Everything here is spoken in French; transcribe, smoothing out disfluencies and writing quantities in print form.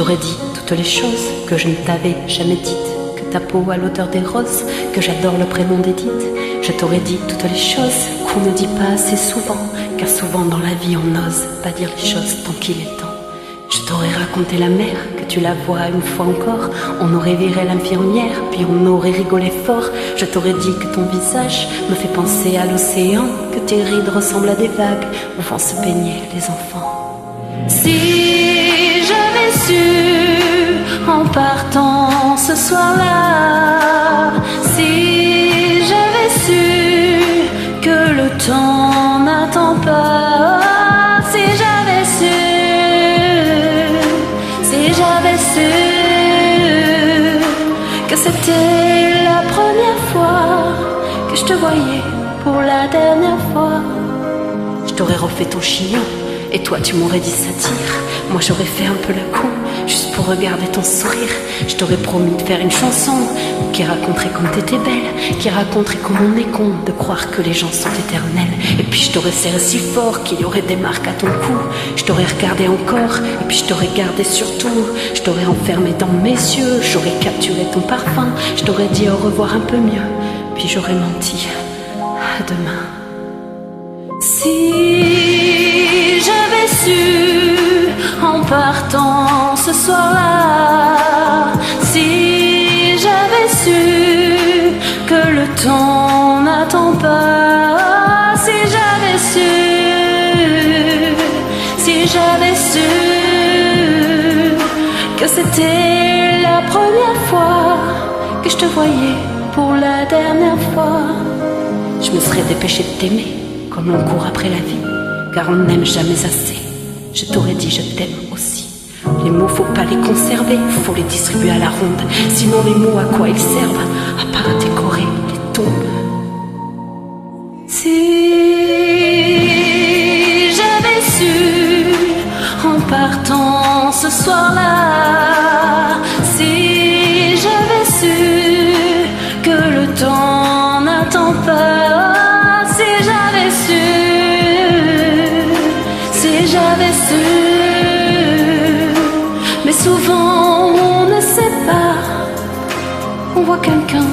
t'aurais dit toutes les choses que je ne t'avais jamais dites, que ta peau a l'odeur des roses, que j'adore le prénom d'Edith. Je t'aurais dit toutes les choses qu'on ne dit pas assez souvent, car souvent dans la vie on n'ose pas dire les choses tant qu'il est temps. Je t'aurais raconté la mer, que tu la vois une fois encore. On aurait viré l'infirmière, puis on aurait rigolé fort. Je t'aurais dit que ton visage me fait penser à l'océan, que tes rides ressemblent à des vagues où vont se baigner les enfants. Si j'avais su en partant ce soir-là, si j'avais su que le temps n'attend pas, si j'avais su, si j'avais su que c'était la première fois que je te voyais pour la dernière fois, je t'aurais refait ton chignon et toi tu m'aurais dit satire. Moi j'aurais fait un peu la con, juste pour regarder ton sourire. Je t'aurais promis de faire une chanson qui raconterait comme t'étais belle, qui raconterait comme on est con de croire que les gens sont éternels. Et puis je t'aurais serré si fort qu'il y aurait des marques à ton cou. Je t'aurais regardé encore, et puis je t'aurais gardé surtout. Je t'aurais enfermé dans mes yeux, j'aurais capturé ton parfum. Je t'aurais dit au revoir un peu mieux, puis j'aurais menti. À demain. Si j'avais su en partant ce soir-là, si j'avais su que le temps n'attend pas, si j'avais su, si j'avais su que c'était la première fois que je te voyais pour la dernière fois, je me serais dépêchée de t'aimer comme on court après la vie, car on n'aime jamais assez. Je t'aurais dit je t'aime aussi. Les mots faut pas les conserver, faut les distribuer à la ronde. Sinon les mots à quoi ils servent? À part à décorer les tombes. Si j'avais su en partant ce soir-là, si j'avais su que le temps n'attend pas, si j'avais su, si j'avais su. Mais souvent on ne sait pas, on voit quelqu'un